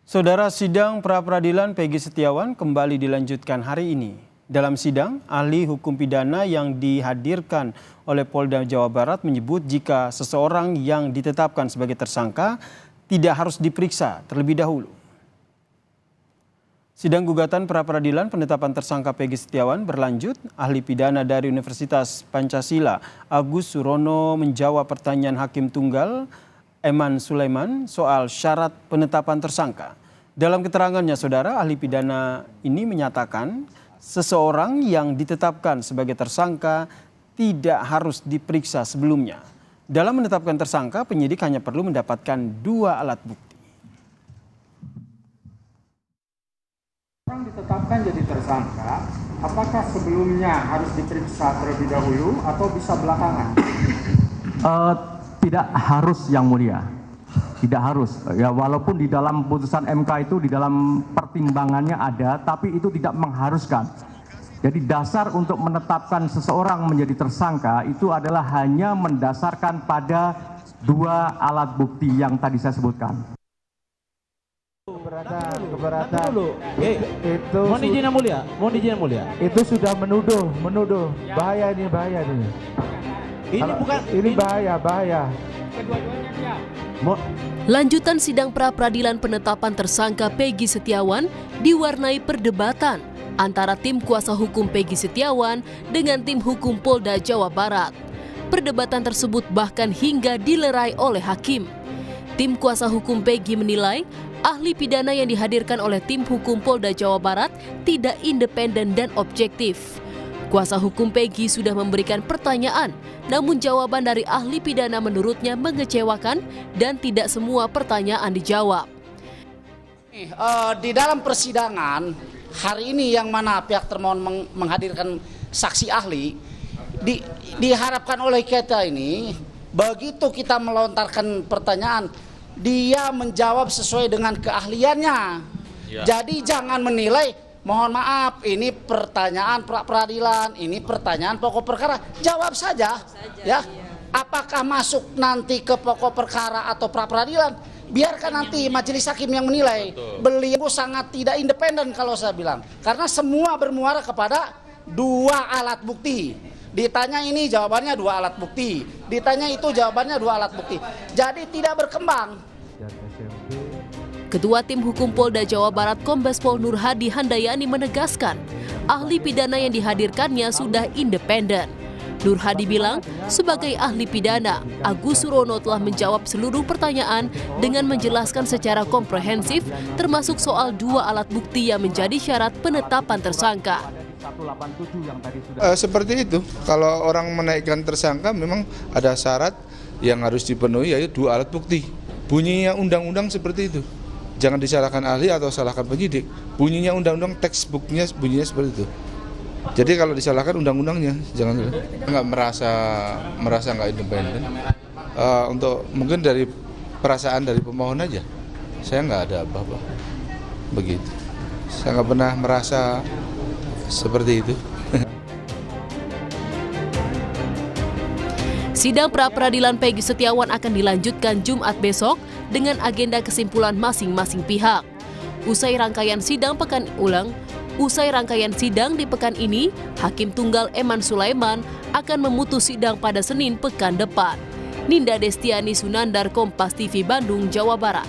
Saudara, sidang pra-peradilan Peggy Setiawan kembali dilanjutkan hari ini. Dalam sidang, ahli hukum pidana yang dihadirkan oleh Polda Jawa Barat menyebut jika seseorang yang ditetapkan sebagai tersangka tidak harus diperiksa terlebih dahulu. Sidang gugatan pra-peradilan penetapan tersangka Peggy Setiawan berlanjut. Ahli pidana dari Universitas Pancasila, Agus Surono, menjawab pertanyaan Hakim Tunggal Eman Sulaiman soal syarat penetapan tersangka. Dalam keterangannya, saudara, ahli pidana ini menyatakan seseorang yang ditetapkan sebagai tersangka tidak harus diperiksa sebelumnya. Dalam menetapkan tersangka, penyidik hanya perlu mendapatkan 2 alat bukti. Orang ditetapkan jadi tersangka, apakah sebelumnya harus diperiksa terlebih dahulu atau bisa belakangan? Tidak harus, Yang Mulia. Tidak harus. Ya, walaupun di dalam putusan MK itu di dalam pertimbangannya ada, tapi itu tidak mengharuskan. Jadi dasar untuk menetapkan seseorang menjadi tersangka itu adalah hanya mendasarkan pada 2 alat bukti yang tadi saya sebutkan. Keberatan. Itu mohon izin Yang Mulia. Itu sudah menuduh. Bahaya ini. Ini bahaya. Lanjutan sidang pra-peradilan penetapan tersangka Peggy Setiawan diwarnai perdebatan antara tim kuasa hukum Peggy Setiawan dengan tim hukum Polda Jawa Barat. Perdebatan tersebut bahkan hingga dilerai oleh hakim. Tim kuasa hukum Peggy menilai ahli pidana yang dihadirkan oleh tim hukum Polda Jawa Barat tidak independen dan objektif. Kuasa hukum Peggy sudah memberikan pertanyaan, namun jawaban dari ahli pidana menurutnya mengecewakan dan tidak semua pertanyaan dijawab. Di dalam persidangan hari ini yang mana pihak termohon menghadirkan saksi ahli, diharapkan oleh kita ini, begitu kita melontarkan pertanyaan, dia menjawab sesuai dengan keahliannya. Jadi jangan menilai, mohon maaf, ini pertanyaan pra-peradilan, ini pertanyaan pokok perkara. Jawab saja, ya. Apakah masuk nanti ke pokok perkara atau pra-peradilan? Biarkan nanti majelis hakim yang menilai. Beliau sangat tidak independen kalau saya bilang. Karena semua bermuara kepada 2 alat bukti. Ditanya ini jawabannya 2 alat bukti. Ditanya itu jawabannya 2 alat bukti. Jadi tidak berkembang. Ketua Tim Hukum Polda Jawa Barat Kombes Pol Nur Hadi Handayani menegaskan ahli pidana yang dihadirkannya sudah independen. Nur Hadi bilang sebagai ahli pidana, Agus Surono telah menjawab seluruh pertanyaan dengan menjelaskan secara komprehensif termasuk soal 2 alat bukti yang menjadi syarat penetapan tersangka. Seperti itu, kalau orang menaikkan tersangka memang ada syarat yang harus dipenuhi, yaitu 2 alat bukti. Bunyinya undang-undang seperti itu. Jangan disalahkan ahli atau salahkan penyidik. Bunyinya undang-undang, textbooknya bunyinya seperti itu. Jadi kalau disalahkan undang-undangnya, jangan nggak merasa nggak independen. Untuk mungkin dari perasaan dari pemohon aja, saya nggak ada apa-apa. Begitu. Saya nggak pernah merasa seperti itu. Sidang pra-peradilan Peggy Setiawan akan dilanjutkan Jumat besok dengan agenda kesimpulan masing-masing pihak. Usai rangkaian sidang di pekan ini, Hakim Tunggal Eman Sulaiman akan memutus sidang pada Senin pekan depan. Ninda Destiani Sunandar, Kompas TV, Bandung, Jawa Barat.